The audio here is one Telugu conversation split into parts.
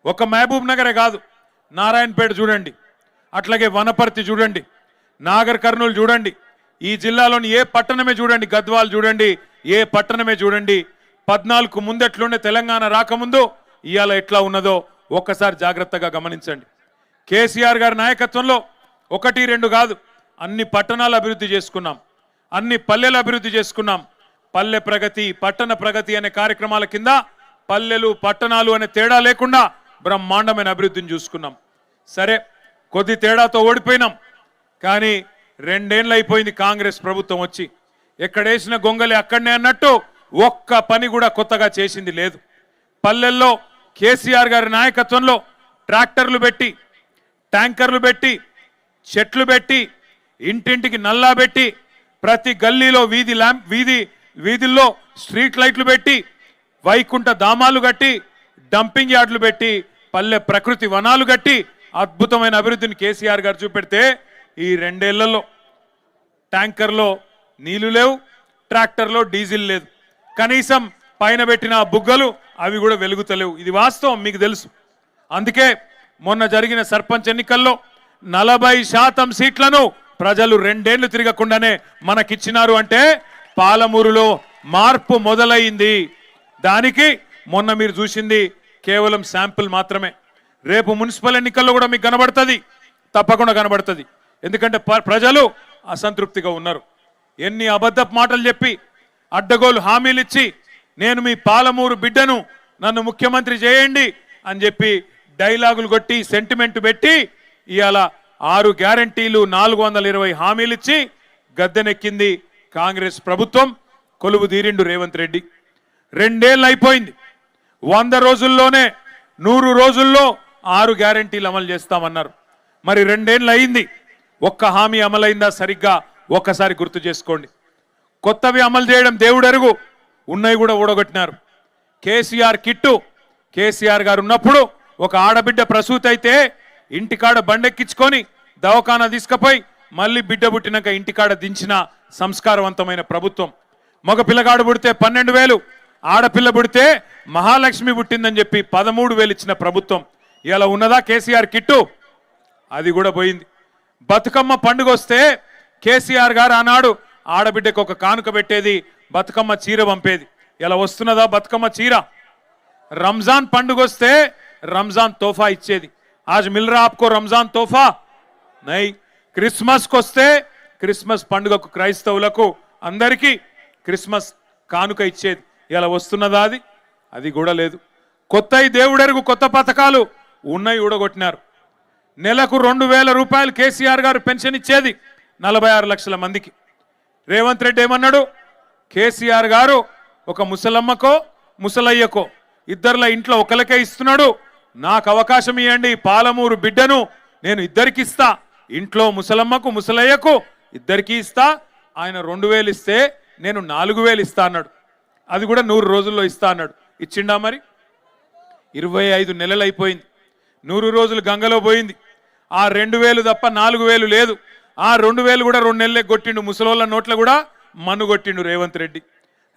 ఒక మహబూబ్ నగరే కాదు, నారాయణపేట చూడండి, అట్లాగే వనపర్తి చూడండి, నాగర్ కర్నూలు చూడండి, ఈ జిల్లాలోని ఏ పట్టణమే చూడండి, గద్వాల్ చూడండి, ఏ పట్టణమే చూడండి, 14 ముందెట్లుండే తెలంగాణ రాకముందు ఇవాళ ఎట్లా ఉన్నదో ఒక్కసారి జాగ్రత్తగా గమనించండి. కేసీఆర్ గారి నాయకత్వంలో 1, 2 కాదు, అన్ని పట్టణాలు అభివృద్ధి చేసుకున్నాం, అన్ని పల్లెలు అభివృద్ధి చేసుకున్నాం. పల్లె ప్రగతి, పట్టణ ప్రగతి అనే కార్యక్రమాల కింద పల్లెలు పట్టణాలు అనే తేడా లేకుండా బ్రహ్మాండమైన అభివృద్ధిని చూసుకున్నాం. సరే, కొద్ది తేడాతో ఓడిపోయినాం, కానీ 2 ఏళ్ళు అయిపోయింది కాంగ్రెస్ ప్రభుత్వం వచ్చి. ఎక్కడేసిన గొంగలి అక్కడనే అన్నట్టు ఒక్క పని కూడా కొత్తగా చేసింది లేదు. పల్లెల్లో కేసీఆర్ గారి నాయకత్వంలో ట్రాక్టర్లు పెట్టి, ట్యాంకర్లు పెట్టి, చెట్లు పెట్టి, ఇంటింటికి నల్లా పెట్టి, ప్రతి గల్లీలో వీధుల్లో స్ట్రీట్ లైట్లు పెట్టి, వైకుంఠ ధామాలు కట్టి, డంపింగ్ యార్డులు పెట్టి, పల్లె ప్రకృతి వనాలు కట్టి అద్భుతమైన అభివృద్ధిని కేసీఆర్ గారు చూపెడితే ఈ 2 ఏళ్లలో ట్యాంకర్లో నీళ్లు లేవు, ట్రాక్టర్లో డీజిల్ లేదు, కనీసం పైన పెట్టిన బుగ్గలు అవి కూడా వెలుగుతలేవు. ఇది వాస్తవం, మీకు తెలుసు. అందుకే మొన్న జరిగిన సర్పంచ్ ఎన్నికల్లో 40% సీట్లను ప్రజలు 2 ఏళ్లు తిరగకుండానే మనకిచ్చినారు. అంటే పాలమూరులో మార్పు మొదలైంది. దానికి మొన్న మీరు చూసింది కేవలం శాంపిల్ మాత్రమే. రేపు మున్సిపల్ ఎన్నికల్లో కూడా మీకు కనబడుతుంది, తప్పకుండా కనబడుతుంది. ఎందుకంటే ప్రజలు అసంతృప్తిగా ఉన్నారు. ఎన్ని అబద్ధపు మాటలు చెప్పి, అడ్డగోలు హామీలు ఇచ్చి, నేను మీ పాలమూరు బిడ్డను, నన్ను ముఖ్యమంత్రి చేయండి అని చెప్పి డైలాగులు కొట్టి, సెంటిమెంట్ పెట్టి ఇవాళ 6 గ్యారంటీలు, 420 హామీలు ఇచ్చి గద్దెనెక్కింది కాంగ్రెస్ ప్రభుత్వం. కొలువు తీరిండు రేవంత్ రెడ్డి. 2 ఏళ్ళు అయిపోయింది. 100 రోజుల్లోనే 100 రోజుల్లో 6 గ్యారంటీలు అమలు చేస్తామన్నారు. మరి 2 ఏళ్ళు అయింది, ఒక్క హామీ అమలైందా సరిగ్గా ఒక్కసారి గుర్తు చేసుకోండి. కొత్తవి అమలు చేయడం దేవుడెరుగు, ఉన్నవి కూడా ఊడగొట్టినారు. కేసీఆర్ కిట్టు, కేసీఆర్ గారు ఉన్నప్పుడు ఒక ఆడబిడ్డ ప్రసూతి అయితే ఇంటికాడ బండెక్కించుకొని దవాఖానా తీసుకుపోయి మళ్ళీ బిడ్డ పుట్టినాక ఇంటికాడ దించిన సంస్కారవంతమైన ప్రభుత్వం. మగ పిల్లగాడు పుడితే 12,000, ఆడపిల్ల పుడితే మహాలక్ష్మి పుట్టిందని చెప్పి 13,000 ఇచ్చిన ప్రభుత్వం. ఇలా ఉన్నదా కేసీఆర్ కిట్టు? అది కూడా పోయింది. బతుకమ్మ పండుగ వస్తే కేసీఆర్ గారు ఆనాడు ఆడబిడ్డకు ఒక కానుక పెట్టేది, బతుకమ్మ చీర పంపేది. ఇలా వస్తున్నదా బతుకమ్మ చీర? రంజాన్ పండుగ వస్తే రంజాన్ తోఫా ఇచ్చేది. आज मिल रहा आपको रमजान तोहफा नहीं. క్రిస్మస్ కొస్తే క్రిస్మస్ పండుగకు క్రైస్తవులకు అందరికీ క్రిస్మస్ కానుక ఇచ్చేది. ఇలా వస్తున్నదా? అది కూడా లేదు. కొత్తయి దేవుడెరుగు కొత్త పథకాలు ఉన్నాయి, ఊడగొట్టినారు. నెలకు 2,000 రూపాయలు కేసీఆర్ గారు పెన్షన్ ఇచ్చేది 46 లక్షల మందికి. రేవంత్ రెడ్డి ఏమన్నాడు? కేసీఆర్ గారు ఒక ముసలమ్మకో ముసలయ్యకో ఇద్దర్ల ఇంట్లో ఒకరికే ఇస్తున్నాడు, నాకు అవకాశం ఇవ్వండి, పాలమూరు బిడ్డను నేను ఇద్దరికి ఇస్తా, ఇంట్లో ముసలమ్మకు ముసలయ్యకు ఇద్దరికి ఇస్తా. ఆయన 2,000 ఇస్తే నేను 4,000 ఇస్తా అన్నాడు. అది కూడా 100 రోజుల్లో ఇస్తా అన్నాడు. ఇచ్చిండా? మరి 25 నెలలు అయిపోయింది. 100 రోజులు గంగలో పోయింది. ఆ 2,000 తప్ప 4,000 లేదు. ఆ 2,000 కూడా 2 నెలలే కొట్టిండు. ముసలోళ్ళ నోట్ల కూడా మన్ను కొట్టిండు రేవంత్ రెడ్డి.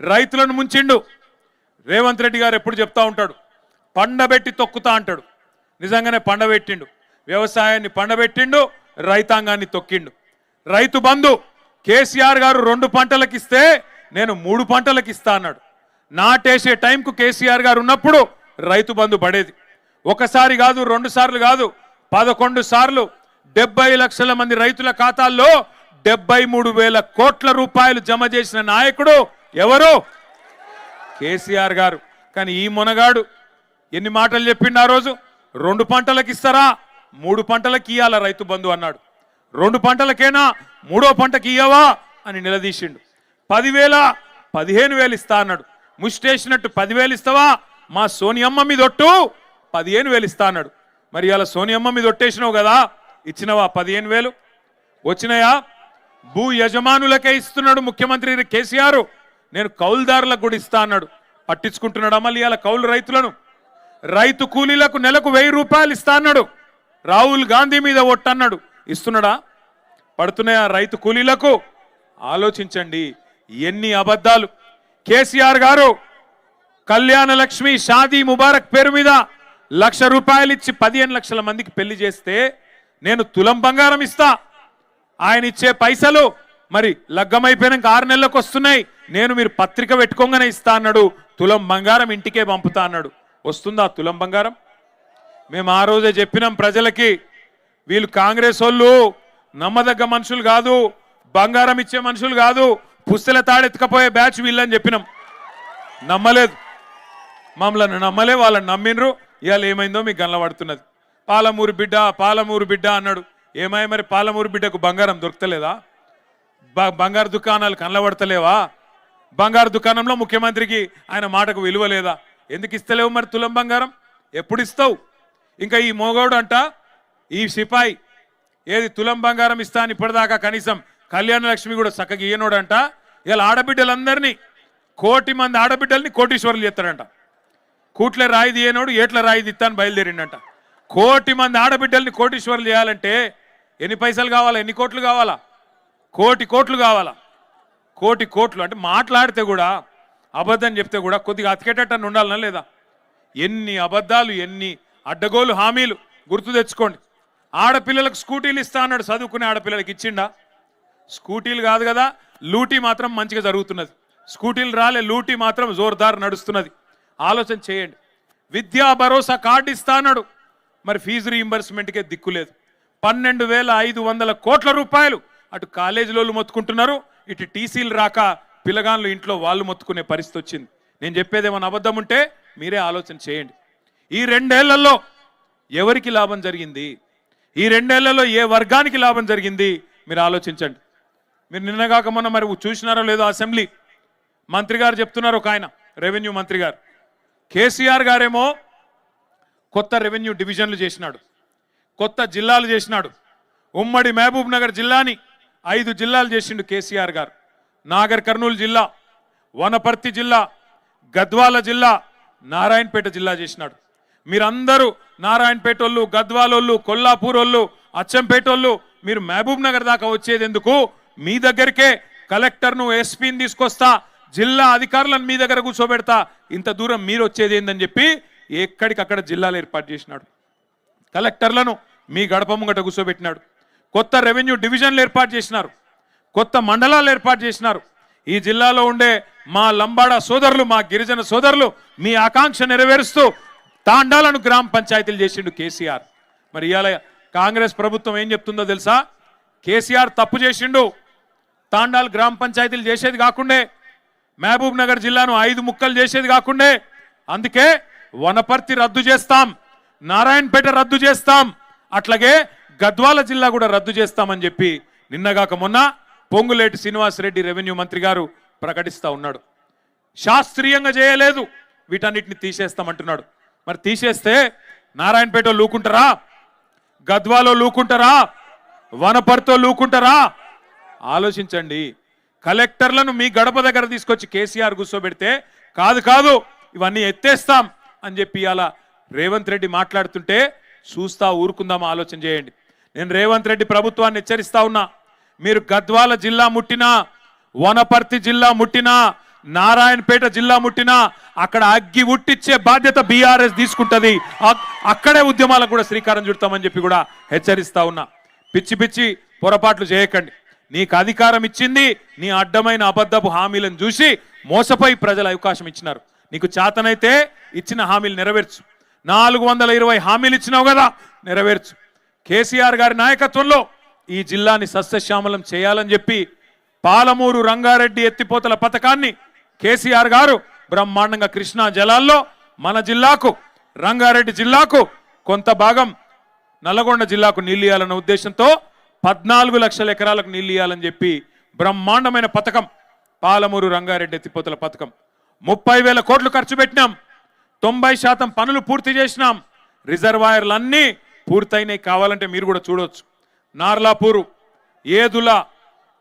రైతులను ముంచిండు. రేవంత్ రెడ్డి గారు ఎప్పుడు చెప్తా ఉంటాడు, పండబెట్టి తొక్కుతా అంటాడు. నిజంగానే పండబెట్టిండు. వ్యవసాయాన్ని పండబెట్టిండు, రైతాంగాన్ని తొక్కిండు. రైతు బంధు కేసీఆర్ గారు 2 పంటలకు ఇస్తే నేను 3 పంటలకు ఇస్తా అన్నాడు. నాటేసే టైంకు కేసీఆర్ గారు ఉన్నప్పుడు రైతు బంధు పడేది. ఒకసారి కాదు, 2 సార్లు కాదు, 11 సార్లు 70 లక్షల మంది రైతుల ఖాతాల్లో 73,000 కోట్ల రూపాయలు జమ చేసిన నాయకుడు ఎవరు? కేసీఆర్ గారు. కానీ ఈ మొనగాడు ఎన్ని మాటలు చెప్పిండు ఆ రోజు? 2 పంటలకు ఇస్తారా, 3 పంటలకు ఇయ్యాల రైతు బంధు అన్నాడు. 2 పంటలకేనా, 3వ పంటకి ఇయ్యవా అని నిలదీసిండు. 10,000 15,000 ఇస్తా అన్నాడు. ముష్టేసినట్టు 10,000 ఇస్తావా, మా సోనియమ్మ మీద ఒట్టు 15,000 ఇస్తా అన్నాడు. మరి ఇలా సోనియమ్మ మీద ఒట్టేసినావు కదా, ఇచ్చినవా 15,000? వచ్చినాయా? భూ యజమానులకే ఇస్తున్నాడు ముఖ్యమంత్రి కేసీఆర్. నేను కౌలుదారులకు కూడా ఇస్తా అన్నాడు. పట్టించుకుంటున్నాడు మళ్ళీ ఇలా కౌలు రైతులను? రైతు కూలీలకు నెలకు 1,000 రూపాయలు ఇస్తా అన్నాడు. రాహుల్ గాంధీ మీద ఒట్టన్నాడు. ఇస్తున్నాడా? పడుతున్నాయా రైతు కూలీలకు? ఆలోచించండి ఎన్ని అబద్ధాలు. కేసీఆర్ గారు కళ్యాణ లక్ష్మి షాదీ ముబారక్ పేరు మీద 1,00,000 రూపాయలు ఇచ్చి 15 లక్షల మందికి పెళ్లి చేస్తే నేను తులం బంగారం ఇస్తా, ఆయన ఇచ్చే పైసలు మరి లగ్గమైపోయినాక 6 నెలలకు వస్తున్నాయి, నేను మీరు పత్రిక పెట్టుకోగానే ఇస్తా అన్నాడు, తులం బంగారం ఇంటికే పంపుతా అన్నాడు. వస్తుందా తులం బంగారం? మేము ఆ రోజే చెప్పినాం ప్రజలకి, వీళ్ళు కాంగ్రెస్ వాళ్ళు నమ్మదగ్గ మనుషులు కాదు, బంగారం ఇచ్చే మనుషులు కాదు, పుస్తల తాడెత్తుకపోయే బ్యాచ్ వీళ్ళని చెప్పినాం. నమ్మలేదు, మమ్మల్ని నమ్మలే, వాళ్ళని నమ్మినరు. ఇవాళ ఏమైందో మీకు గనపడుతున్నది. పాలమూరు బిడ్డ అన్నాడు. ఏమై మరి పాలమూరు బిడ్డకు బంగారం దొరకలేదా? బంగారు దుకాణాలు కనబడతలేవా? బంగారు దుకాణంలో ముఖ్యమంత్రికి ఆయన మాటకు విలువ లేదా? ఎందుకు ఇస్తలేవు మరి తులం బంగారం? ఎప్పుడు ఇస్తావు? ఇంకా ఈ మోగోడు అంట, ఈ సిపాయి ఏది తులం బంగారం ఇస్తా అని ఇప్పటిదాకా కనీసం కళ్యాణ లక్ష్మి కూడా చక్కగా ఇయ్యనోడంట. ఇలా ఆడబిడ్డలందరినీ 1 కోటి మంది ఆడబిడ్డల్ని కోటీశ్వరులు చేస్తాడంట. కూట్లే రాయి తీయనోడు ఏట్ల రాయి తీస్తాను బయలుదేరిండంట. 1 కోటి మంది ఆడబిడ్డల్ని కోటీశ్వరులు చేయాలంటే ఎన్ని పైసలు కావాలా? ఎన్ని కోట్లు కావాలా? 1 కోటి కావాలా? 1 కోటి అంటే మాట్లాడితే కూడా అబద్ధం చెప్తే కూడా కొద్దిగా అతికేటట్టు ఉండాలనా లేదా? ఎన్ని అబద్ధాలు, ఎన్ని అడ్డగోలు హామీలు గుర్తు తెచ్చుకోండి. ఆడపిల్లలకు స్కూటీలు ఇస్తా అన్నాడు, చదువుకునే ఆడపిల్లలకి ఇచ్చిండా? స్కూటీలు కాదు కదా, లూటీ మాత్రం మంచిగా జరుగుతున్నది. స్కూటీలు రాలే, లూటీ మాత్రం జోర్దార్ నడుస్తున్నది. ఆలోచన చేయండి. విద్యా భరోసా కార్డు ఇస్తా అన్నాడు, మరి ఫీజు రీయింబర్స్మెంట్కే దిక్కులేదు. 12,500 కోట్ల రూపాయలు అటు కాలేజీలోళ్ళు మొత్తుకుంటున్నారు, ఇటు టీసీలు రాక పిల్లగాళ్ళు ఇంట్లో వాళ్ళు మొత్తుకునే పరిస్థితి వచ్చింది. నేను చెప్పేదేమన్నా అబద్ధం ఉంటే మీరే ఆలోచన చేయండి. ఈ 2 ఏళ్లలో ఎవరికి లాభం జరిగింది? ఈ 2 ఏళ్లలో ఏ వర్గానికి లాభం జరిగింది? మీరు ఆలోచించండి. మీరు నిన్నగాక మొన్న మరి చూసినారో లేదో, అసెంబ్లీ మంత్రి గారు చెప్తున్నారు, ఒక ఆయన రెవెన్యూ మంత్రి గారు, కేసీఆర్ గారేమో కొత్త రెవెన్యూ డివిజన్లు చేసినాడు, కొత్త జిల్లాలు చేసినాడు. ఉమ్మడి మహబూబ్ నగర్ జిల్లాని 5 జిల్లాలు చేసిండు కేసీఆర్ గారు. నాగర్ కర్నూలు జిల్లా, వనపర్తి జిల్లా, గద్వాల జిల్లా, నారాయణపేట జిల్లా చేసినాడు. మీరందరూ నారాయణపేట వాళ్ళు, గద్వాలోళ్ళు, కొల్లాపూర్ వాళ్ళు, అచ్చంపేట వాళ్ళు, మీరు మహబూబ్ నగర్ దాకా వచ్చేది ఎందుకు? మీ దగ్గరికే కలెక్టర్ను, ఎస్పీని తీసుకొస్తా, జిల్లా అధికారులను మీ దగ్గర కూర్చోబెడతా, ఇంత దూరం మీరు వచ్చేది ఏందని చెప్పి ఎక్కడికక్కడ జిల్లాలు ఏర్పాటు చేసినాడు. కలెక్టర్లను మీ గడప ముంగట కూర్చోబెట్టినాడు. కొత్త రెవెన్యూ డివిజన్లు ఏర్పాటు చేసినారు, కొత్త మండలాలు ఏర్పాటు చేసినారు. ఈ జిల్లాలో ఉండే మా లంబాడా సోదరులు, మా గిరిజన సోదరులు మీ ఆకాంక్ష నెరవేరుస్తూ తాండాలను గ్రామ పంచాయతీలు చేసిండు కేసీఆర్. మరి ఇవాళ కాంగ్రెస్ ప్రభుత్వం ఏం చెప్తుందో తెలుసా? కేసీఆర్ తప్పు చేసిండు, తాండాలు గ్రామ పంచాయతీలు చేసేది కాకుండే, మహబూబ్ నగర్ జిల్లాను 5 ముక్కలు చేసేది కాకుండే, అందుకే వనపర్తి రద్దు చేస్తాం, నారాయణపేట రద్దు చేస్తాం, అట్లాగే గద్వాల జిల్లా కూడా రద్దు చేస్తామని చెప్పి నిన్నగాక మొన్న పొంగులేటి శ్రీనివాసరెడ్డి రెవెన్యూ మంత్రి గారు ప్రకటిస్తా ఉన్నాడు. శాస్త్రీయంగా చేయలేదు, వీటన్నిటిని తీసేస్తామంటున్నాడు. మరి తీసేస్తే నారాయణపేట లూకుంటారా? గద్వాలో లూకుంటారా? వనపర్తితో లూకుంటారా? ఆలోచించండి. కలెక్టర్లను మీ గడప దగ్గర తీసుకొచ్చి కేసీఆర్ కూర్చోబెడితే కాదు ఇవన్నీ ఎత్తేస్తాం అని చెప్పి అలా రేవంత్ రెడ్డి మాట్లాడుతుంటే చూస్తా ఊరుకుందామా? ఆలోచన చేయండి. నేను రేవంత్ రెడ్డి ప్రభుత్వాన్ని హెచ్చరిస్తా ఉన్నా, మీరు గద్వాల జిల్లా ముట్టినా, వనపర్తి జిల్లా ముట్టినా, నారాయణపేట జిల్లా ముట్టినా అక్కడ అగ్గి ఉట్టిచ్చే బాధ్యత బీఆర్ఎస్ తీసుకుంటది. అక్కడే ఉద్యమాలకు కూడా శ్రీకారం చుడతామని చెప్పి కూడా హెచ్చరిస్తా ఉన్నా. పిచ్చి పొరపాట్లు చేయకండి. నీకు అధికారం ఇచ్చింది నీ అడ్డమైన అబద్ధపు హామీలను చూసి మోసపోయి ప్రజలు అవకాశం ఇచ్చినారు. నీకు చేతనైతే ఇచ్చిన హామీలు నెరవేర్చు. 420 హామీలు ఇచ్చినావు కదా, నెరవేర్చు. కేసీఆర్ గారి నాయకత్వంలో ఈ జిల్లాని సస్యశ్యామలం చేయాలని చెప్పి పాలమూరు రంగారెడ్డి ఎత్తిపోతల పథకాన్ని కేసీఆర్ గారు బ్రహ్మాండంగా కృష్ణా జలాల్లో మన జిల్లాకు, రంగారెడ్డి జిల్లాకు, కొంత భాగం నల్లగొండ జిల్లాకు నీళ్ళు ఇవ్వాలన్న ఉద్దేశంతో 14 లక్షల ఎకరాలకు నీళ్ళు ఇవ్వాలని చెప్పి బ్రహ్మాండమైన పథకం పాలమూరు రంగారెడ్డి ఎత్తిపోతల పథకం. 30,000 కోట్లు ఖర్చు పెట్టినాం, 90% పనులు పూర్తి చేసినాం. రిజర్వాయర్లు అన్నీ పూర్తయినాయి. కావాలంటే మీరు కూడా చూడవచ్చు. నార్లాపూరు, ఏదుల,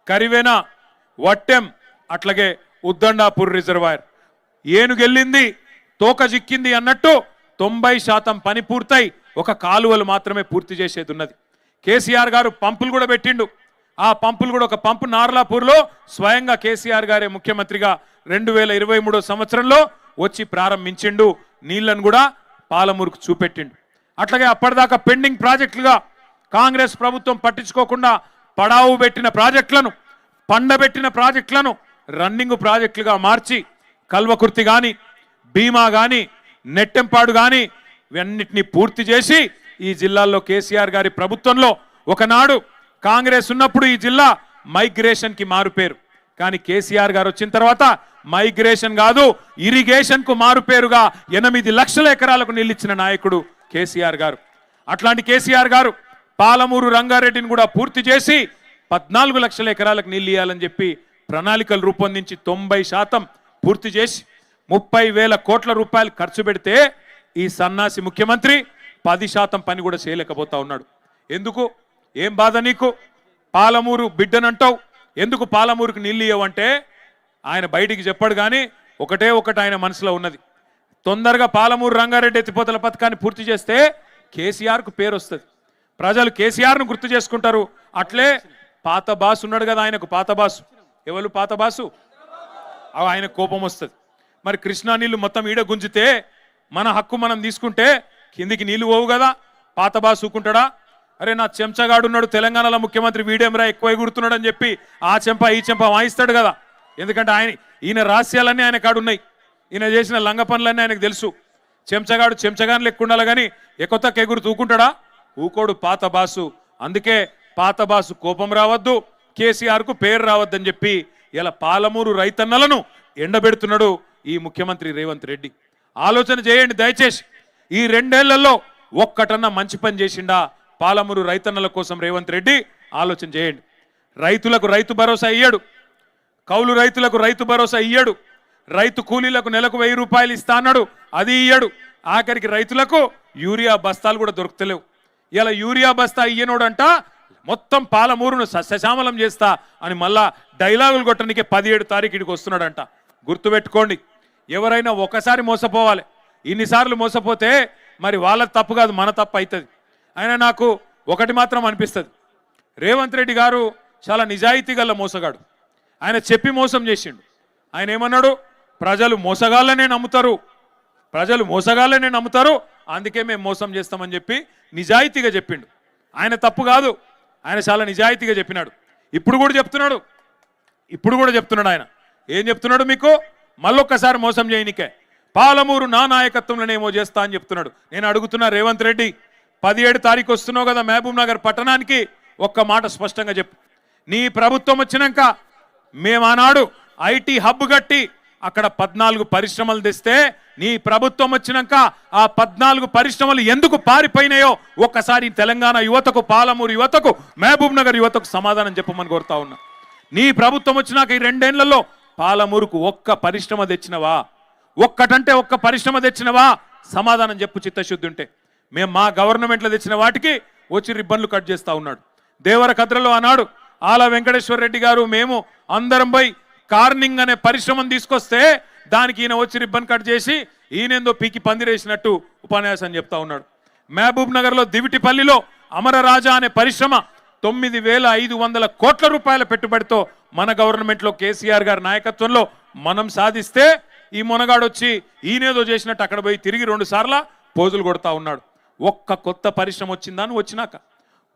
కరివెన, వట్టెం, అట్లాగే ఉద్దండాపూర్ రిజర్వాయర్ ఏనుగెళ్ళింది తోక చిక్కింది అన్నట్టు 90% పని పూర్తయి ఒక కాలువలు మాత్రమే పూర్తి చేసేది ఉన్నది. కేసీఆర్ గారు పంపులు కూడా పెట్టిండు. ఆ పంపులు కూడా, ఒక పంపు నార్లాపూర్లో స్వయంగా కేసీఆర్ గారే ముఖ్యమంత్రిగా 2023 సంవత్సరంలో వచ్చి ప్రారంభించిండు. నీళ్లను కూడా పాలమూరుకు చూపెట్టిండు. అట్లాగే అప్పటిదాకా పెండింగ్ ప్రాజెక్టులుగా కాంగ్రెస్ ప్రభుత్వం పట్టించుకోకుండా పడావు పెట్టిన ప్రాజెక్టులను, పండబెట్టిన ప్రాజెక్టులను రన్నింగ్ ప్రాజెక్టులుగా మార్చి కల్వకుర్తి కానీ, భీమా కానీ, నెట్టెంపాడు కానీ ఇవన్నిటినీ పూర్తి చేసి ఈ జిల్లాల్లో కేసీఆర్ గారి ప్రభుత్వంలో ఒకనాడు కాంగ్రెస్ ఉన్నప్పుడు ఈ జిల్లా మైగ్రేషన్కి మారుపేరు. కానీ కేసీఆర్ గారు వచ్చిన తర్వాత మైగ్రేషన్ కాదు, ఇరిగేషన్ కు మారుపేరుగా 8 లక్షల ఎకరాలకు నిలిచిన నాయకుడు కేసీఆర్ గారు. అట్లాంటి కేసీఆర్ గారు పాలమూరు రంగారెడ్డిని కూడా పూర్తి చేసి 14 లక్షల ఎకరాలకు నీళ్ళు ఇవ్వాలని చెప్పి ప్రణాళికలు రూపొందించి 90% పూర్తి చేసి 30,000 కోట్ల రూపాయలు ఖర్చు పెడితే ఈ సన్నాసి ముఖ్యమంత్రి 10% పని కూడా చేయలేకపోతా ఉన్నాడు. ఎందుకు? ఏం బాధ నీకు? పాలమూరు బిడ్డనంటావు, ఎందుకు పాలమూరుకు నీళ్ళు ఇవ్వమంటే ఆయన బయటికి చెప్పాడు. కానీ ఒకటే ఒకటి ఆయన మనసులో ఉన్నది, తొందరగా పాలమూరు రంగారెడ్డి ఎత్తిపోతల పథకాన్ని పూర్తి చేస్తే కేసీఆర్కు పేరు వస్తుంది, ప్రజలు కేసీఆర్ను గుర్తు చేసుకుంటారు. అట్లే పాత బాసు ఉన్నాడు కదా ఆయనకు, పాత బాసు ఎవరు? పాత బాసు. ఆయన కోపం వస్తుంది. మరి కృష్ణా నీళ్లు మొత్తం ఈడ గుంజితే మన హక్కు మనం తీసుకుంటే కిందికి నీళ్లు పోవు కదా, పాత బాసు ఊకుంటాడా? అరే నా చెంచగాడు ఉన్నాడు తెలంగాణలో ముఖ్యమంత్రి, వీడేమరా ఎక్కువ ఎగురుతున్నాడు అని చెప్పి ఆ చెంప ఈ చెంప వాయిస్తాడు కదా. ఎందుకంటే ఈయన రహస్యాలన్నీ ఆయన కాడున్నాయి, ఈయన చేసిన లంగ పనులన్నీ ఆయనకు తెలుసు. చెంచగాడు చెంచగాని లెక్క ఉండాలి కానీ ఎక్కువ ఎగురు తూకుంటాడా? ఊకోడు పాత బాసు. అందుకే పాత బాసు కోపం రావద్దు, కేసీఆర్కు పేరు రావద్దని చెప్పి ఇలా పాలమూరు రైతన్నలను ఎండబెడుతున్నాడు ఈ ముఖ్యమంత్రి రేవంత్ రెడ్డి. ఆలోచన చేయండి దయచేసి, ఈ 2 ఏళ్లలో ఒక్కటన్నా మంచి పని చేసిండా పాలమూరు రైతన్నల కోసం రేవంత్ రెడ్డి? ఆలోచన చేయండి. రైతులకు రైతు భరోసా ఇయ్యడు, కౌలు రైతులకు రైతు భరోసా ఇయ్యడు, రైతు కూలీలకు నెలకు 1000 రూపాయలు ఇస్తా అన్నాడు, అది ఇయ్యడు. ఆఖరికి రైతులకు యూరియా బస్తాలు కూడా దొరుకుతలేవు. ఇలా యూరియా బస్తా ఇయ్యనోడంట మొత్తం పాలమూరును సస్యశ్యామలం చేస్తా అని మళ్ళా డైలాగులు కొట్టడానికి 17 తారీఖుకి వస్తున్నాడంట. గుర్తుపెట్టుకోండి, ఎవరైనా ఒకసారి మోసపోవాలి, ఇన్నిసార్లు మోసపోతే మరి వాళ్ళ తప్పు కాదు మన తప్పు అవుతుంది. ఆయన నాకు ఒకటి మాత్రం అనిపిస్తుంది, రేవంత్ రెడ్డి గారు చాలా నిజాయితీ గల మోసగాడు. ఆయన చెప్పి మోసం చేసిండు. ఆయన ఏమన్నాడు? ప్రజలు మోసగాళ్ళనే నమ్ముతారు, ప్రజలు మోసగాళ్ళనే నమ్ముతారు, అందుకే మేము మోసం చేస్తామని చెప్పి నిజాయితీగా చెప్పిండు. ఆయన తప్పు కాదు, ఆయన చాలా నిజాయితీగా చెప్పినాడు. ఇప్పుడు కూడా చెప్తున్నాడు ఆయన. ఏం చెప్తున్నాడు మీకు? మళ్ళొక్కసారి మోసం చేయనికే పాలమూరు నా నాయకత్వంలోనేమో చేస్తా అని చెప్తున్నాడు. నేను అడుగుతున్నా రేవంత్ రెడ్డి, 17 తారీఖు వస్తున్నావు కదా మహబూబ్ నగర్ పట్టణానికి, ఒక్క మాట స్పష్టంగా చెప్పు. నీ ప్రభుత్వం వచ్చినాక మేము ఆనాడు ఐటీ హబ్ కట్టి అక్కడ 14 పరిశ్రమలు తెస్తే నీ ప్రభుత్వం వచ్చినాక ఆ 14 పరిశ్రమలు ఎందుకు పారిపోయినాయో ఒక్కసారి తెలంగాణ యువతకు, పాలమూరు యువతకు, మహబూబ్ నగర్ యువతకు సమాధానం చెప్పమని కోరుతా ఉన్నా. నీ ప్రభుత్వం వచ్చినాక ఈ 2 ఏళ్లలో పాలమూరుకు ఒక్క పరిశ్రమ తెచ్చినవా? ఒక్కటంటే ఒక్క పరిశ్రమ తెచ్చినవా? సమాధానం చెప్పు చిత్తశుద్ధి ఉంటే. మేము మా గవర్నమెంట్లో తెచ్చిన వాటికి వచ్చి రిబ్బన్లు కట్ చేస్తూ ఉన్నాడు. దేవరకద్రలో ఆనాడు ఆల వెంకటేశ్వర రెడ్డి గారు మేము అందరం పోయి కార్నింగ్ అనే పరిశ్రమను తీసుకొస్తే దానికి ఈయన వచ్చి రిబ్బన్ కట్ చేసి ఈయనేందో పీకి పందిరేసినట్టు ఉపన్యాసం చెప్తా ఉన్నాడు. మహబూబ్ నగర్లో దివిటిపల్లిలో అమరరాజా అనే పరిశ్రమ 9,500 కోట్ల రూపాయల పెట్టుబడితో మన గవర్నమెంట్లో కేసీఆర్ గారి నాయకత్వంలో మనం సాధిస్తే ఈ మొనగాడు వచ్చి ఈయనేదో చేసినట్టు అక్కడ పోయి తిరిగి 2 సార్లు పోజులు కొడతా ఉన్నాడు. ఒక్క కొత్త పరిశ్రమ వచ్చిందని వచ్చినాక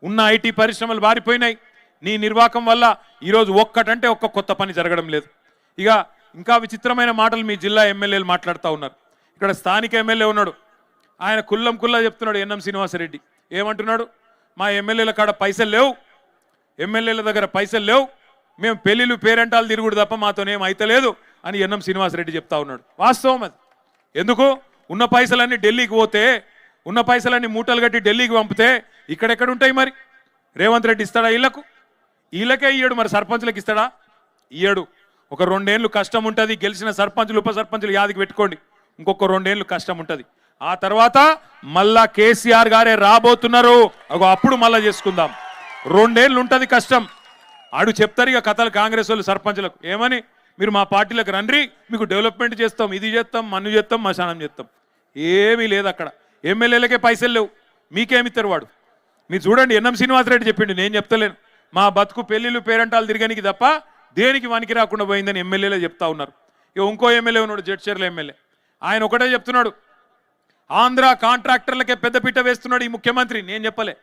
ఉన్న ఐటీ పరిశ్రమలు బారిపోయినాయి. నీ నిర్వాహకం వల్ల ఈరోజు ఒక్కటంటే ఒక్క కొత్త పని జరగడం లేదు. ఇక ఇంకా విచిత్రమైన మాటలు మీ జిల్లా ఎమ్మెల్యేలు మాట్లాడుతూ ఉన్నారు. ఇక్కడ స్థానిక ఎమ్మెల్యే ఉన్నాడు, ఆయన కుల్లా చెప్తున్నాడు. ఎన్ఎం శ్రీనివాసరెడ్డి ఏమంటున్నాడు? మా ఎమ్మెల్యేల కాడ పైసలు లేవు, ఎమ్మెల్యేల దగ్గర పైసలు లేవు, మేము పెళ్లిళ్ళు పేరెంటాలు తిరుగుడు తప్ప మాతోనేం అయితలేదు అని ఎన్ఎం శ్రీనివాసరెడ్డి చెప్తా ఉన్నాడు. వాస్తవం అది. ఎందుకు? ఉన్న పైసలన్నీ ఢిల్లీకి పోతే, ఉన్న పైసలన్నీ మూటలు కట్టి ఢిల్లీకి పంపితే ఇక్కడెక్కడ ఉంటాయి? మరి రేవంత్ రెడ్డి ఇస్తాడా? వీళ్ళకే ఇయ్యడు, మరి సర్పంచులకు ఇస్తాడా? ఇయ్యడు. ఒక 2 ఏళ్ళు కష్టం ఉంటుంది, గెలిచిన సర్పంచులు ఉప సర్పంచులు యాదికి పెట్టుకోండి, ఇంకొక 2 ఏళ్ళు కష్టం ఉంటుంది. ఆ తర్వాత మళ్ళా కేసీఆర్ గారే రాబోతున్నారు, అప్పుడు మళ్ళా చేసుకుందాం. 2 ఏళ్ళు ఉంటుంది కష్టం. ఆడు చెప్తారు ఇక కథలు కాంగ్రెస్ వాళ్ళు సర్పంచులకు, ఏమని? మీరు మా పార్టీలకు రండి, మీకు డెవలప్మెంట్ చేస్తాం, ఇది చేస్తాం, మన్ను చేస్తాం, మశానం చేస్తాం. ఏమీ లేదు అక్కడ. ఎమ్మెల్యేలకే పైసలు లేవు, మీకేమిస్తారు వాడు? మీరు చూడండి, ఎన్ఎం శ్రీనివాసరెడ్డి చెప్పిండు, నేను చెప్తలేను. మా బతుకు పెళ్లిళ్ళు పేరెంటాలు తిరగనికి తప్ప దేనికి వనికి రాకుండా పోయిందని ఎమ్మెల్యేలే చెప్తా ఉన్నారు. ఇక ఇంకో ఎమ్మెల్యే ఉన్నాడు, జడ్చర్ల ఎమ్మెల్యే, ఆయన ఒకటే చెప్తున్నాడు, ఆంధ్ర కాంట్రాక్టర్లకే పెద్దపీట వేస్తున్నాడు ఈ ముఖ్యమంత్రి. నేను చెప్పలే,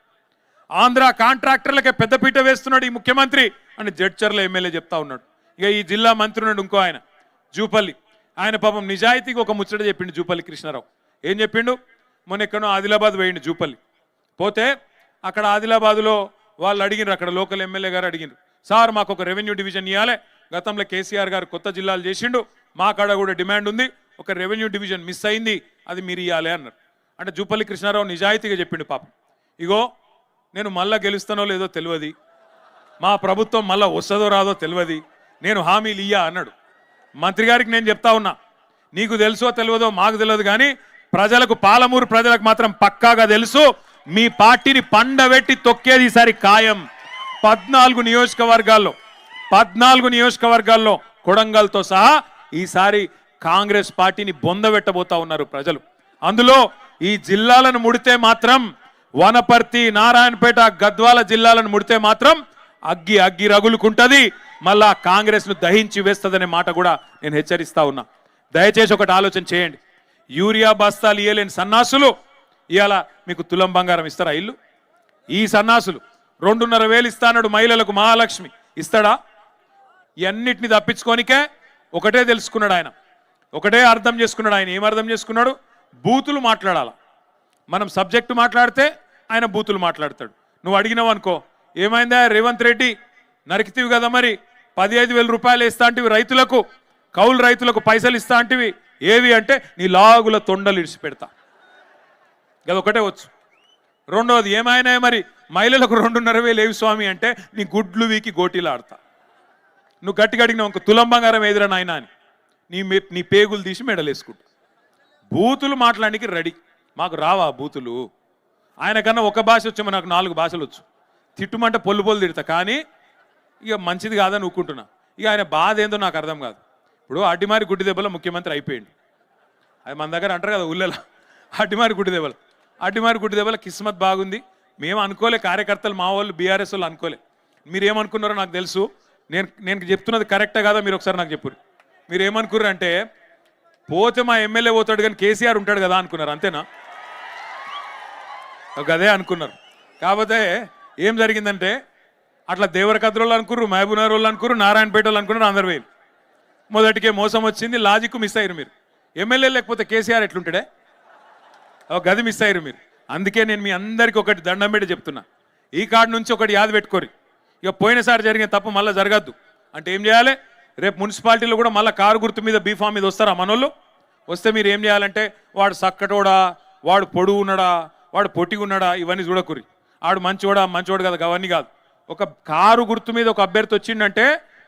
ఆంధ్ర కాంట్రాక్టర్లకే పెద్దపీట వేస్తున్నాడు ఈ ముఖ్యమంత్రి అని జడ్చర్ల ఎమ్మెల్యే చెప్తా ఉన్నాడు. ఇక ఈ జిల్లా మంత్రి ఉన్నాడు ఇంకో ఆయన జూపల్లి, ఆయన పాపం నిజాయితీకి ఒక ముచ్చట చెప్పిండు. జూపల్లి కృష్ణారావు ఏం చెప్పిండు, మొన్న ఎక్కడో ఆదిలాబాద్ పోయిండు జూపల్లి. పోతే అక్కడ ఆదిలాబాద్లో వాళ్ళు అడిగినారు, అక్కడ లోకల్ ఎమ్మెల్యే గారు అడిగినారు, సార్ మాకు ఒక రెవెన్యూ డివిజన్ ఇవ్వాలి, గతంలో కేసీఆర్ గారు కొత్త జిల్లాలు చేసిండు, మా కాడ కూడా డిమాండ్ ఉంది, ఒక రెవెన్యూ డివిజన్ మిస్ అయింది, అది మీరు ఇవ్వాలి అన్నారు. అంటే జూపల్లి కృష్ణారావు నిజాయితీగా చెప్పిండు పాపం, ఇగో నేను మళ్ళా గెలుస్తానో లేదో తెలియదు, మా ప్రభుత్వం మళ్ళా వస్తుందో రాదో తెలియదు, నేను హామీలు ఇయ్యా అన్నాడు. మంత్రి గారికి నేను చెప్తా ఉన్నా, నీకు తెలుసో తెలియదో మాకు తెలియదు కానీ ప్రజలకు, పాలమూరు ప్రజలకు మాత్రం పక్కాగా తెలుసు, మీ పార్టీని పండబెట్టి తొక్కేది ఈసారి ఖాయం. 14 నియోజకవర్గాల్లో కొడంగల్తో సహా ఈసారి కాంగ్రెస్ పార్టీని బొందబెట్టబోతా ఉన్నారు ప్రజలు. అందులో ఈ జిల్లాలను ముడితే మాత్రం, వనపర్తి, నారాయణపేట, గద్వాల జిల్లాలను ముడితే మాత్రం అగ్గి రగులుకుంటది, మళ్ళా కాంగ్రెస్ ను దహించి వేస్తుందనే మాట కూడా నేను హెచ్చరిస్తా ఉన్నా. దయచేసి ఒకటి ఆలోచన చేయండి, యూరియా బస్తాలు ఇయ్యలేని సన్నాసులు ఇవాళ మీకు తులం బంగారం ఇస్తారా? ఇల్లు ఈ సన్నాసులు 2,500 ఇస్తాడు మహిళలకు, మహాలక్ష్మి ఇస్తాడా? ఇవన్నిటిని తప్పించుకోనికే ఒకటే తెలుసుకున్నాడు ఆయన, ఒకటే అర్థం చేసుకున్నాడు ఆయన. ఏం అర్థం చేసుకున్నాడు? బూతులు మాట్లాడాల. మనం సబ్జెక్టు మాట్లాడితే ఆయన బూతులు మాట్లాడతాడు. నువ్వు అడిగినావు అనుకో, ఏమైందా రేవంత్ రెడ్డి నరికితివి కదా, మరి 15,000 రూపాయలు ఇస్తా అంటివి రైతులకు, కౌలు రైతులకు పైసలు ఇస్తా అంటివి, ఏవి అంటే నీ లాగుల తొండలు ఇడిచి పెడతా, అదొకటే వచ్చు. రెండవది ఏమైనా మరి మహిళలకు 2,500 ఏవి స్వామి అంటే నీ గుడ్లు వీకి గోటీలు ఆడతా. నువ్వు గట్టిగా అడిగినావు ఇంకో తులం బంగారం ఎదురా నాయన అని నీ పేగులు తీసి మెడలేసుకుంటా. బూతులు మాట్లాడానికి రెడీ. మాకు రావా బూతులు? ఆయన కన్నా ఒక భాష వచ్చేమో, నాకు 4 భాషలు వచ్చు. తిట్టుమంటే పొల్లు తిడతా, కానీ ఇక మంచిది కాదని ఊకుంటున్నా. ఇక ఆయన బాధ ఏందో నాకు అర్థం కాదు. ఇప్పుడు అడ్డిమారి గుడ్డి దెబ్బలో ముఖ్యమంత్రి అయిపోయింది. అది మన దగ్గర అంటారు కదా ఊళ్ళలో, అడ్డిమారి గుడ్డి దెబ్బల కిస్మత్ బాగుంది. మేము అనుకోలే, కార్యకర్తలు మా వాళ్ళు బీఆర్ఎస్ వాళ్ళు అనుకోలే. మీరేమనుకున్నారో నాకు తెలుసు. నేను చెప్తున్నది కరెక్టే కాదా మీరు ఒకసారి నాకు చెప్పు. మీరు ఏమనుకున్నారు అంటే, పోతే మా ఎమ్మెల్యే పోతాడు కానీ కేసీఆర్ ఉంటాడు కదా అనుకున్నారు, అంతేనా? అదే అనుకున్నారు. కాకపోతే ఏం జరిగిందంటే, అట్లా దేవరకద్రోళ్ళు అనుకున్నారు, మహబూబ్నగర్ వాళ్ళు అనుకున్నారు, నారాయణపేట వాళ్ళు అనుకున్నారు, అందరు వేలు. మొదటికే మోసం వచ్చింది, లాజిక్ మిస్ అయ్యారు మీరు. ఎమ్మెల్యే లేకపోతే కేసీఆర్ ఎట్లుంటాడే? గది మిస్ అయ్యారు మీరు. అందుకే నేను మీ అందరికీ ఒకటి దండం పెట్టి చెప్తున్నా, ఈ కార్డు నుంచి ఒకటి యాద పెట్టుకోరు. ఇక పోయినసారి జరిగిన తప్పు మళ్ళీ జరగద్దు అంటే ఏం చేయాలి? రేపు మున్సిపాలిటీలో కూడా మళ్ళీ కారు గుర్తు మీద బీఫామ్ మీద వస్తారా మనోళ్ళు? వస్తే మీరు ఏం చేయాలంటే, వాడు సక్కటోడా, వాడు పొడుగు ఉన్నాడా, వాడు పొట్టిగా ఉన్నాడా, ఇవన్నీ చూడకురి. ఆడు మంచివాడు కదా, అవన్నీ కాదు. ఒక కారు గుర్తు మీద ఒక అభ్యర్థి వచ్చిండంటే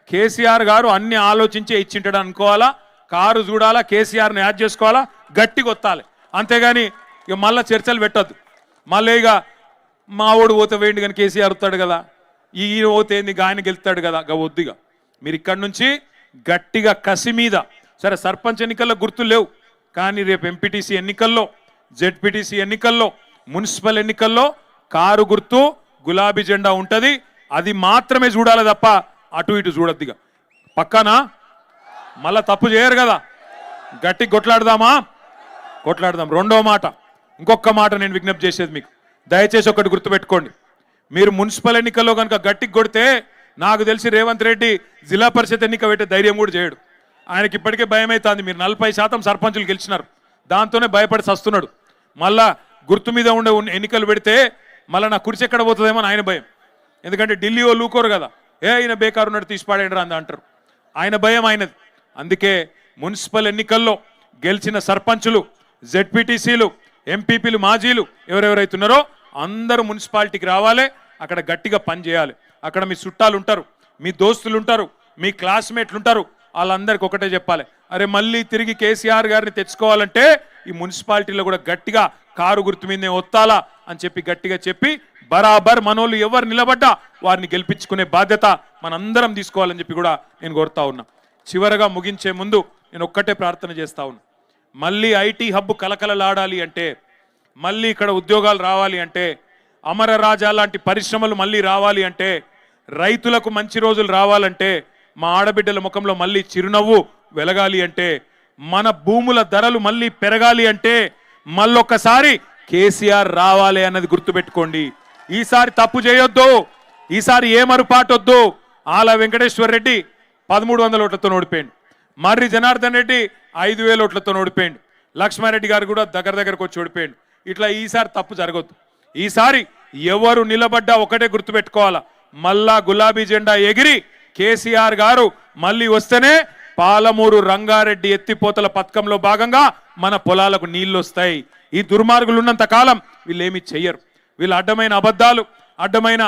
కేసీఆర్ గారు అన్ని ఆలోచించే ఇచ్చింటాడు అనుకోవాలా. కారు చూడాలా, కేసీఆర్ని యాడ్ చేసుకోవాలా, గట్టిగా ఒత్తాలి. అంతేగాని ఇక మళ్ళీ చర్చలు పెట్టద్దు. మళ్ళీ ఇక మా ఓడు పోతే వేయండి కానీ కేసీఆర్ వస్తాడు కదా, ఈయన పోతే ఏంది ఆయన గెలుస్తాడు కదా, వద్దుగా. మీరు ఇక్కడి నుంచి గట్టిగా కసి మీద, సరే సర్పంచ్ ఎన్నికల్లో గుర్తులు లేవు కానీ రేపు ఎంపీటీసీ ఎన్నికల్లో, జెడ్పీటీసీ ఎన్నికల్లో, మున్సిపల్ ఎన్నికల్లో కారు గుర్తు గులాబీ జెండా ఉంటుంది. అది మాత్రమే చూడాలి తప్ప అటు ఇటు చూడద్దిగా. పక్కనా మళ్ళా తప్పు చేయరు కదా, గట్టి కొట్లాడదామా? కొట్లాడదాం. రెండో మాట, ఇంకొక మాట నేను విజ్ఞప్తి చేసేది మీకు, దయచేసి ఒకటి గుర్తుపెట్టుకోండి. మీరు మున్సిపల్ ఎన్నికల్లో కనుక గట్టికి కొడితే, నాకు తెలిసి రేవంత్ రెడ్డి జిల్లా పరిషత్ ఎన్నిక పెట్టే ధైర్యం కూడా చేయడు. ఆయనకి ఇప్పటికే భయం అవుతుంది. మీరు 40% సర్పంచులు గెలిచినారు, దాంతోనే భయపడి వస్తున్నాడు. మళ్ళా గుర్తు మీద ఉండే ఎన్నికలు పెడితే మళ్ళీ నా కుర్చీ ఎక్కడ పోతుందేమో ఆయన భయం. ఎందుకంటే ఢిల్లీ వాళ్ళు ఊకోరు కదా, ఈయన బేకారు ఉన్నాడు తీసిపాడేండ్రా అని అంటారు. ఆయన భయం ఆయనది. అందుకే మున్సిపల్ ఎన్నికల్లో గెలిచిన సర్పంచులు, జెడ్పీటీసీలు, ఎంపీపీలు, మాజీలు ఎవరెవరైతున్నారో అందరూ మున్సిపాలిటీకి రావాలి. అక్కడ గట్టిగా పని చేయాలి. అక్కడ మీ చుట్టాలు ఉంటారు, మీ దోస్తులు ఉంటారు, మీ క్లాస్మేట్లు ఉంటారు, వాళ్ళందరికీ ఒకటే చెప్పాలి, అరే మళ్ళీ తిరిగి కేసీఆర్ గారిని తెచ్చుకోవాలంటే ఈ మున్సిపాలిటీలో కూడా గట్టిగా కారు గుర్తు మీదనే ఒత్తాలా అని చెప్పి గట్టిగా చెప్పి బరాబర్ మనోళ్ళు ఎవరు నిలబడ్డా వారిని గెలిపించుకునే బాధ్యత మనందరం తీసుకోవాలని చెప్పి కూడా నేను కోరుతా ఉన్నా. చివరగా ముగించే ముందు నేను ఒక్కటే ప్రార్థన చేస్తా ఉన్నా, మళ్ళీ ఐటీ హబ్ కలకలలాడాలి అంటే, మళ్ళీ ఇక్కడ ఉద్యోగాలు రావాలి అంటే, అమర రాజా లాంటి పరిశ్రమలు మళ్ళీ రావాలి అంటే, రైతులకు మంచి రోజులు రావాలంటే, మా ఆడబిడ్డల ముఖంలో మళ్ళీ చిరునవ్వు వెలగాలి అంటే, మన భూముల ధరలు మళ్ళీ పెరగాలి అంటే, మళ్ళొక్కసారి కేసీఆర్ రావాలి అన్నది గుర్తుపెట్టుకోండి. ఈసారి తప్పు చేయొద్దు, ఈసారి ఏ మరుపాటొద్దు. ఆల వెంకటేశ్వర్ రెడ్డి 1300 ఓట్లతో ఓడిపోయిండు, మర్రి జనార్దన్ రెడ్డి 5000 ఓట్లతో ఓడిపోయిండు, లక్ష్మారెడ్డి గారు కూడా దగ్గరకు వచ్చి ఓడిపోయిండు. ఇట్లా ఈసారి తప్పు జరగొద్దు. ఈసారి ఎవరు నిలబడ్డా ఒకటే గుర్తుపెట్టుకోవాలా, మళ్ళా గులాబీ జెండా ఎగిరి కేసీఆర్ గారు మళ్ళీ వస్తేనే పాలమూరు రంగారెడ్డి ఎత్తిపోతల పథకంలో భాగంగా మన పొలాలకు నీళ్లు వస్తాయి. ఈ దుర్మార్గులు ఉన్నంత కాలం వీళ్ళు ఏమి చెయ్యరు. వీళ్ళు అడ్డమైన అబద్ధాలు, అడ్డమైన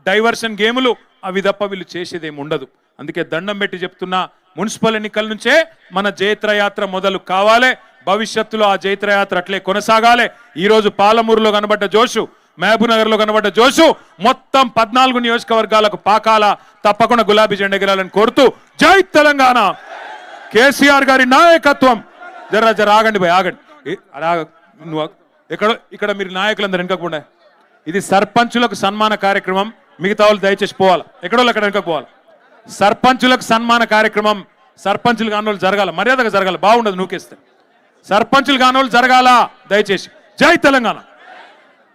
డైవర్షన్ గేములు అవి తప్ప వీళ్ళు చేసేదేమి ఉండదు. అందుకే దండం పెట్టి చెప్తున్నా, మున్సిపల్ ఎన్నికల నుంచే మన జైత్రయాత్ర మొదలు కావాలి. భవిష్యత్తులో ఆ జైత్రయాత్ర అట్లే కొనసాగాలి. ఈరోజు పాలమూరులో కనబడ్డ జోషు, మహబూబ్నగర్ లో కనబడ్డ జోషు మొత్తం 14 నియోజకవర్గాలకు పాకాల. తప్పకుండా గులాబీ జెండా ఎగరాలని కోరుతూ జై తెలంగాణ, కేసీఆర్ గారి నాయకత్వం. జర ఆగండి భయ్, ఆగండి. ఇక్కడ మీరు నాయకులందరూ వెనకపోండి. ఇది సర్పంచులకు సన్మాన కార్యక్రమం, మిగతా వాళ్ళు దయచేసి పోవాలి. ఎక్కడో అక్కడ వెనక పోవాలి. సర్పంచులకు సన్మాన కార్యక్రమం, సర్పంచులు కానోళ్ళు జరగాల, మర్యాదగా జరగాల, బాగుండదు నూకేస్తే. సర్పంచులు కానోళ్ళు జరగాల దయచేసి. జై తెలంగాణ.